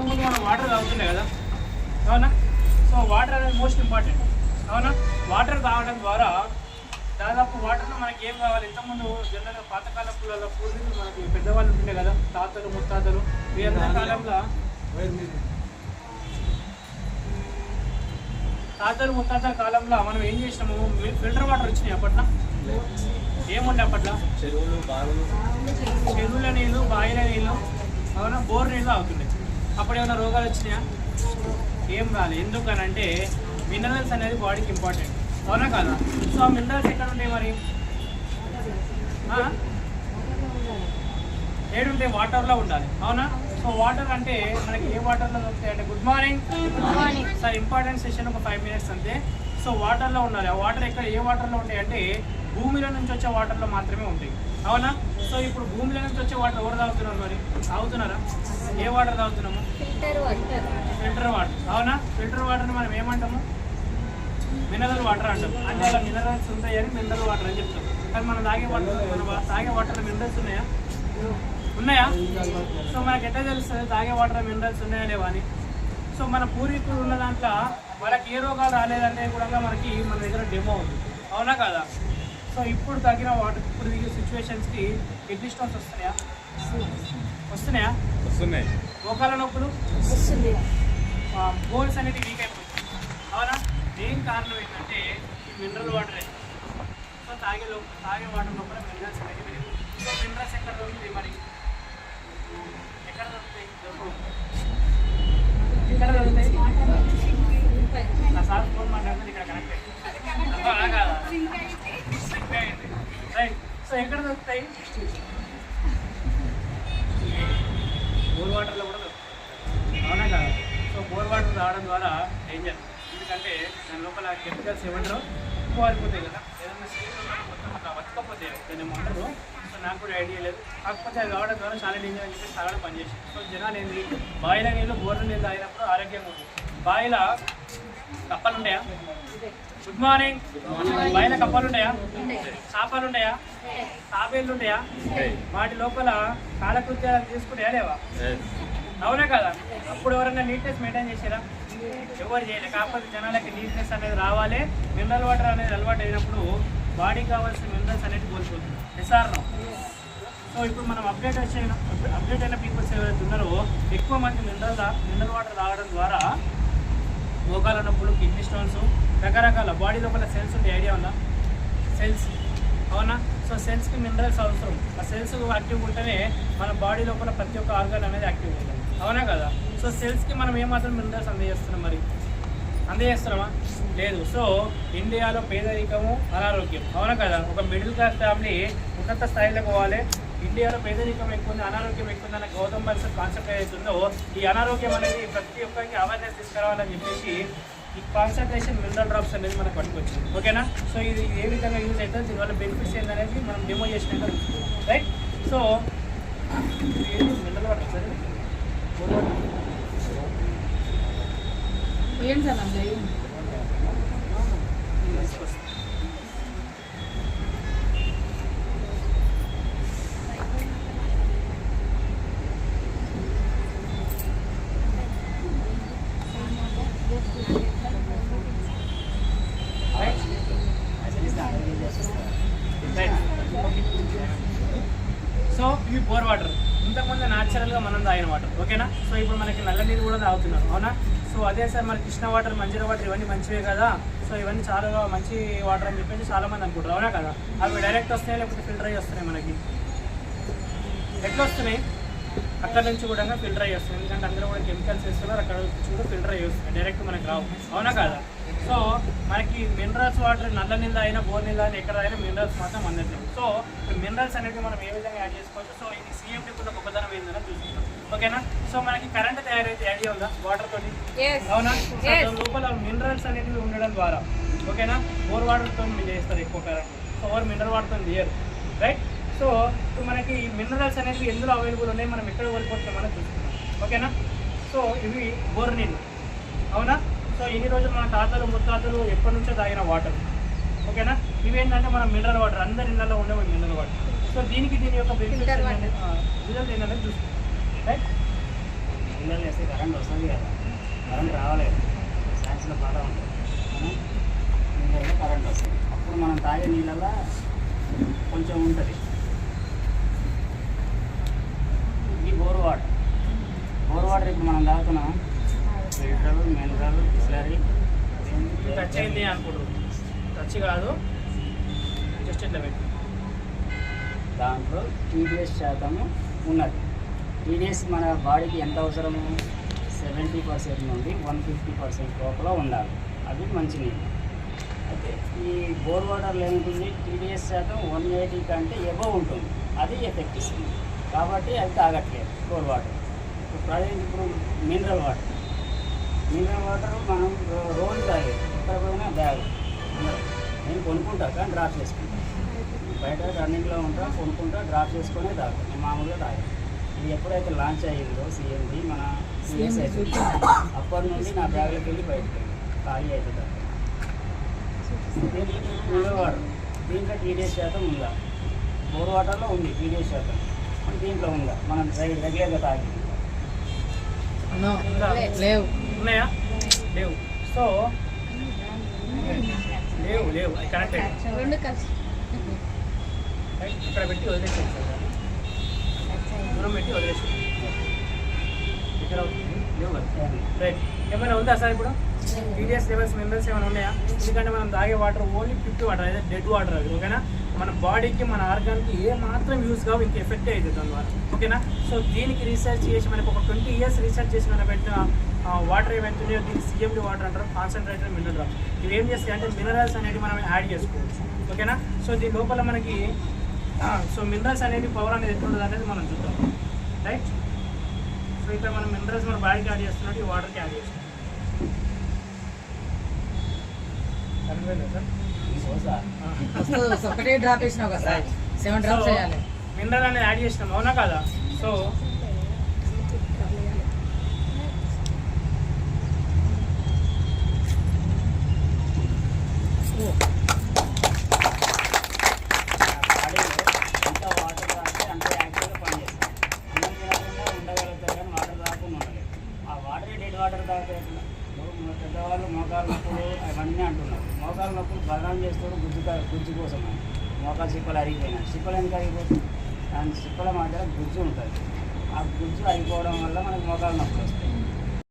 ఇంతకుముందు మనం వాటర్ తాగుతుండే కదా, అవునా? సో వాటర్ అనేది మోస్ట్ ఇంపార్టెంట్, అవునా? వాటర్ తాగడం ద్వారా దాదాపు వాటర్లో మనకి ఏం కావాలి, ఇంతకుముందు జనరల్గా పాతకాలపు పూర్వీకులు మనకి పెద్దవాళ్ళు ఉంటుండే కదా, తాతలు ముత్తాతలు, వీరందరి కాలంలో తాతలు ముత్తాతల కాలంలో మనం ఏం చేసినాము, ఫిల్టర్ వాటర్ వచ్చినాయి అప్పట్లో. ఏముండే అప్పట్లో చెరువుల నీళ్ళు, బాయిల నీళ్ళు, అవునా, బోర్ నీళ్ళు అవుతుండే. అప్పుడు ఏమైనా రోగాలు వచ్చినాయా? ఏం రాలేదు. ఎందుకనంటే మినరల్స్ అనేది బాడీకి ఇంపార్టెంట్, అవునా కాదా? సో ఆ మినరల్స్ ఎక్కడ ఉంటాయి మరి? ఏడుంటే వాటర్లో ఉండాలి, అవునా? సో వాటర్ అంటే మనకి ఏ వాటర్లో దొరుకుతాయి అంటే, good morning sir, important session ఒక 5 minutes అంతే. సో వాటర్లో ఉండాలి. ఆ వాటర్ ఎక్కడ ఏ వాటర్లో ఉంటాయి అంటే భూమిలో నుంచి వచ్చే వాటర్లో మాత్రమే ఉంటాయి, అవునా? సో ఇప్పుడు భూమిలో నుంచి వచ్చే వాటర్ ఎవరు తాగుతున్నారు మరి? తాగుతున్నారా? ఏ వాటర్ తాగుతున్నాము? ఫిల్టర్ వాటర్, అవునా? ఫిల్టర్ వాటర్ని మనం ఏమంటాము? మినరల్ వాటర్ అంటాం. అంటే అలా మినరల్స్ ఉంటాయని మినరల్ వాటర్ అని చెప్తాం. కానీ మనం తాగే వాటర్లో మినరల్స్ ఉన్నాయా? సో మనకి ఎట్లా తెలుస్తుంది తాగే వాటర్ మినరల్స్ ఉన్నాయా లేవా అని? సో మన పూర్వీకులు ఉన్న దాంట్లో వాళ్ళకి ఏ రోగాలు రాలేదంటే కూడా మనకి మన దగ్గర డెమో ఉంది, అవునా కదా? సో ఇప్పుడు తగిన వాటర్, ఇప్పుడు దిగే సిచ్యువేషన్స్కి కిడ్నీ స్టోన్స్ వస్తున్నాయా? వస్తున్నాయి. మోకాల నొప్పులు, బోన్స్ అనేది వీక్ అయిపోతుంది, అవునా? మెయిన్ కారణం ఏంటంటే ఈ మినరల్ వాటరే. సో తాగే వాటర్ లోపల మినరల్స్ అనేది పెరిగింది. సో మినరల్స్ ఎక్కడ దొరుకుతాయి మరి? ఎక్కడ దొరుకుతాయి? నా సార్ ఫోన్ మాట్లాడుతుంది ఇక్కడ కనెక్ట్ అయింది, రైట్? సో ఎక్కడ దొరుకుతాయి? బోర్ వాటర్లో కూడా దొరుకుతాయి, అవునా కదా? సో బోర్ వాటర్ తాగడం ద్వారా డేంజర్. ఎందుకంటే దాని లోపల కెమికల్స్ ఏమంటారు ఎక్కువైపోతాయి కదా, ఏదైనా స్టీల్ మొత్తం అట్లా బతకపోతే దాన్ని ఏమంటారు. సో నాకు కూడా ఐడియా లేదు. కాకపోతే అది తాగడం ద్వారా చాలా డేంజర్ అని చెప్పేసి తాగడం పనిచేసి. సో జనాలు ఏంటి, బాయిల నీళ్ళు, బోర్ల నీళ్ళు తాగినప్పుడు ఆరోగ్యంగా ఉంది. బాయిల కప్పలు ఉంటాయా? Good morning. బాయిల కప్పలు ఉంటాయా? చేపలు ఉంటాయా? తాబేళ్ళు ఉంటాయా? వాటి లోపల కాలకృత్యాలు తీసుకుంటాయా లేవా? అవునా కదా? అప్పుడు ఎవరైనా నీట్నెస్ మెయింటైన్ చేసారా? ఎవరు చేయలేదు. కాకపోతే జనాలకి నీట్నెస్ అనేది రావాలి, మినరల్ వాటర్ అనేది అలవాటు అయినప్పుడు బాడీకి కావాల్సిన మినరల్స్ అనేది కోల్పోతుంది. ఎస్ఆర్నో. సో ఇప్పుడు మనం అప్డేట్ అయిన పీపుల్స్ ఎవరైతే ఉన్నారో ఎక్కువ మంది మినరల్ వాటర్ తాగడం ద్వారా మోకాల నొప్పులు, కిడ్నీ స్టోన్స్, రకరకాల బాడీ లోపల సెల్స్ ఉంటే ఐడియా ఉందా? సెల్స్, అవునా? సో సెల్స్కి మినరల్స్ అవసరం. ఆ సెల్స్ యాక్టివ్గా ఉంటేనే మన బాడీ లోపల ప్రతి ఒక్క ఆర్గాన్ అనేది యాక్టివ్గా ఉంటుంది, అవునా కదా? సో సెల్స్కి మనం ఏమాత్రం మినరల్స్ అందజేస్తున్నాం మరి? అందజేస్తున్నామా? లేదు. సో ఇండియాలో పేదరికము, అనారోగ్యం, అవునా కదా? ఒక మిడిల్ క్లాస్ ఫ్యామిలీ ఉన్నత స్థాయిలో పోవాలి. ఇండియాలో పేదరికం ఎక్కువ ఉంది, అనారోగ్యం ఎక్కువ ఉంది అన్న గౌతమ్ బల్సర్ కాన్సెప్ట్ ఏదైతుందో, ఈ అనారోగ్యం అనేది ప్రతి ఒక్కరికి అవేర్నెస్ తీసుకురావాలని చెప్పేసి ఈ కాన్సన్ట్రేషన్ మినరల్ డ్రాప్స్ అనేది మనకు పట్టుకొచ్చింది, ఓకేనా? సో ఇది ఏ విధంగా యూజ్ అవుతుంది, దీనివల్ల బెనిఫిట్స్ ఏంటనేది మనం డెమో చేసినాక రైట్? సో మినరల్ వాటర్ సరే ఏం సార్ అండి? సో ఇవి బోర్ వాటర్, ఇంతకుముందు న్యాచురల్గా మనం తాగిన వాటర్, ఓకేనా? సో ఇప్పుడు మనకి నల్ల నీరు కూడా తాగుతున్నారు, అవునా? సో అదే సార్ మరి కృష్ణ వాటర్, మంజీరా వాటర్ ఇవన్నీ మంచివే కదా, సో ఇవన్నీ చాలా మంచి వాటర్ అని చెప్పేసి చాలామంది అనుకుంటారు, అవునా కదా? అవి డైరెక్ట్ వస్తున్నాయి లేకపోతే ఫిల్టర్ అయ్యి వస్తున్నాయి? మనకి ఎట్లా వస్తున్నాయి? అక్కడ నుంచి కూడా ఫిల్టర్ అయ్యి వస్తుంది, ఎందుకంటే అందరూ కూడా కెమికల్స్ వేస్తున్నారు, అక్కడ నుంచి కూడా ఫిల్టర్ అయ్యి వస్తుంది, డైరెక్ట్ మనకి రావు, అవునా కదా? సో మనకి మినరల్స్ వాటర్ నల్ల నీళ్ళు అయినా బోర్ నీళ్ళు అయినా ఎక్కడ అయినా మినరల్స్ మాత్రం అందట్లేదు. సో మినరల్స్ అనేది మనం ఏ విధంగా యాడ్ చేసుకోవచ్చు? సో ఇది CMD కూడా గొప్పతనం ఏందని చూసుకుంటాం, ఓకేనా? సో మనకి కరెంట్ తయారైతే ఐడియా ఉందా వాటర్ తోటి? అవునా? లోపల మినరల్స్ అనేవి ఉండడం ద్వారా, ఓకేనా? బోర్ వాటర్తో మీరు చేస్తారు ఎక్కువ కరెంట్, సో ఎవరు మినరల్ వాటర్తో చేయరు, రైట్? సో ఇప్పుడు మనకి మినరల్స్ అనేవి ఎందులో అవైలబుల్ ఉన్నాయి, మనం ఎక్కడ కోల్పోతున్నామని చూసుకుంటాం, ఓకేనా? సో ఇవి బోర్ నీళ్ళు, అవునా? సో ఇన్ని రోజులు మన తాతలు ముత్తాతలు ఎప్పటి నుంచో తాగిన వాటర్, ఓకేనా? ఇవేంటంటే మనం మినరల్ వాటర్, అందరి ఇళ్ళలో ఉండే మినరల్ వాటర్. సో దీని యొక్క బెనిఫిట్స్ రిజల్ట్ ఏంటంటే చూసుకుంటాం, రైట్? పిల్లలు వేస్తే కరెంట్ వస్తుంది కదా, కరెంట్ రావాలి కదా, సైన్స్లో పాట ఉంటుంది, నీళ్ళల్లో కరెంట్ వస్తుంది. అప్పుడు మనం తాగే నీళ్ళల్లో కొంచెం ఉంటుంది. ఈ బోర్ వాటర్ ఇప్పుడు మనం తాగుతున్నాం ఫిల్టర్, మినరల్, బిస్లరీ. టచ్ అయింది అనుకుంటారు, టచ్ కాదు, జస్ట్ ఇట్లా పెట్టి దాంట్లో టీడీఎస్ శాతము ఉన్నది. టీడీఎస్ మన బాడీకి ఎంత అవసరము? 70% నుండి 150% లోపల ఉండాలి. అది మంచినీళ్ళు. అయితే ఈ బోర్ వాటర్లో ఏముంటుంది? టీడీఎస్ శాతం 180 కంటే ఎబో ఉంటుంది. అది ఎఫెక్ట్ ఇస్తుంది. కాబట్టి అది తాగట్లేదు బోర్ వాటర్. ఇప్పుడు మినరల్ వాటర్ మనం రోజు తాగేది, ఎక్కడ పోయినా బ్యాగ్. నేను కొనుక్కుంటా కానీ డ్రాప్ చేసుకుంటాను. బయట రన్నింగ్లో ఉంటా, కొనుక్కుంటా, డ్రాప్ చేసుకునే తాగుతాను. నేను మామూలుగా తాగాను. ఇది ఎప్పుడైతే లాంచ్ అయ్యిందో సిఎండి మన సిఎస్ అయితే అప్పటి నుండి నా బ్యాగ్లోకి వెళ్ళి బయటకు వెళ్ళి ఖాళీ అవుతుంది. మినరల్ వాటర్ దీంట్లో టీడీఎస్ శాతం ఉందా? బోర్ వాటర్లో ఉంది టీడీఎస్ శాతం, దీంట్లో ఉందా? మనం రెగ్యులర్గా తాగి లేవు, ఉన్నాయా? లేవు. సో లేవు అది కరెక్ట్. ఇక్కడ పెట్టి వదిలేసాను సార్, దూరం పెట్టి వదిలేసాను. ఇక్కడ లేవు కదా, రైట్. ఏమైనా ఉందా సార్ ఇప్పుడు టీడీఎస్ లెవెల్స్, మినరల్స్ ఏమైనా ఉన్నాయా? ఎందుకంటే మనం తాగే వాటర్ ఓన్లీ ప్యూర్ వాటర్, అదే డెడ్ వాటర్ అది. ఓకేనా? మన బాడీకి, మన ఆర్గాన్కి ఏ మాత్రం యూజ్ కావు, ఇంక ఎఫెక్ట్ అవుతుంది దానివల్ల. ఓకేనా? సో దీనికి రీసెర్చ్ చేసి మనకు ఒక 20 years రీసెర్చ్ చేసి మనం పెట్టిన వాటర్ ఏవైతున్నాయో దీన్ని సిఎండి వాటర్ అంటారు, కాన్సన్ట్రేటెడ్ మినరల్ వాటర్. ఇవి ఏం చేస్తాయి అంటే మినరల్స్ అనేవి మనం యాడ్ చేసుకోవచ్చు. ఓకేనా? సో దీని లోపల మనకి సో మినరల్స్ అనేది పవర్ అనేది ఎట్లుంటుంది అనేది మనం చూద్దాం. రైట్? సో ఇక్కడ మనం మినరల్స్ మన బాడీకి యాడ్ చేస్తున్నట్టు ఈ వాటర్కి యాడ్ చేస్తాం. ఒకటే డ్రాప్ వేసినావు కదా సార్, 7 డ్రాప్స్ వేయాలి. మినరల్ అనేది యాడ్ చేసినాం, అవునా కదా? సో ఎంత వాటర్ తాగితే అంత యాక్టివ్గా పనిచేస్తుంది. అన్నం తినకుండా ఉండగలుగుతారు కానీ వాటర్ తాగకుండా ఉండలేదు. ఆ వాటరే డెడ్ వాటర్ తాగితే పెద్దవాళ్ళు మోకాలు నొప్పులు అవన్నీ అంటున్నారు. మోకాలు నొప్పులు బదనాం చేస్తారు గుజ్జు కోసం. మోకాలు సిప్పలు అరిగిపోయినాయి. సిప్పలు ఎందుకు అరిగిపోతుంది? దాని సిప్పల మధ్యలో గుజ్జు ఉంటుంది. ఆ గుజ్జు అరిగిపోవడం వల్ల మనకు మోకాలు నొప్పులు వస్తాయి.